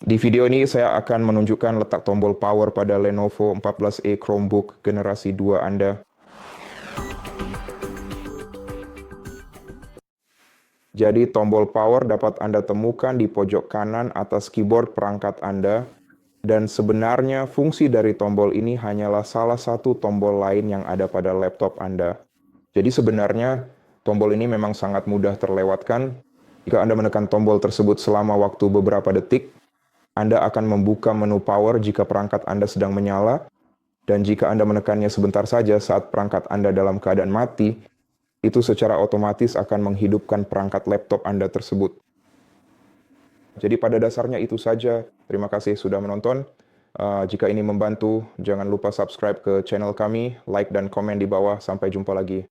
Di video ini saya akan menunjukkan letak tombol power pada Lenovo 14e Chromebook generasi 2 Anda. Jadi tombol power dapat Anda temukan di pojok kanan atas keyboard perangkat Anda, dan sebenarnya fungsi dari tombol ini hanyalah salah satu tombol lain yang ada pada laptop Anda. Jadi sebenarnya tombol ini memang sangat mudah terlewatkan. Jika Anda menekan tombol tersebut selama waktu beberapa detik, Anda akan membuka menu power jika perangkat Anda sedang menyala, dan jika Anda menekannya sebentar saja saat perangkat Anda dalam keadaan mati, itu secara otomatis akan menghidupkan perangkat laptop Anda tersebut. Jadi pada dasarnya itu saja. Terima kasih sudah menonton. Jika ini membantu, jangan lupa subscribe ke channel kami, like dan komen di bawah. Sampai jumpa lagi.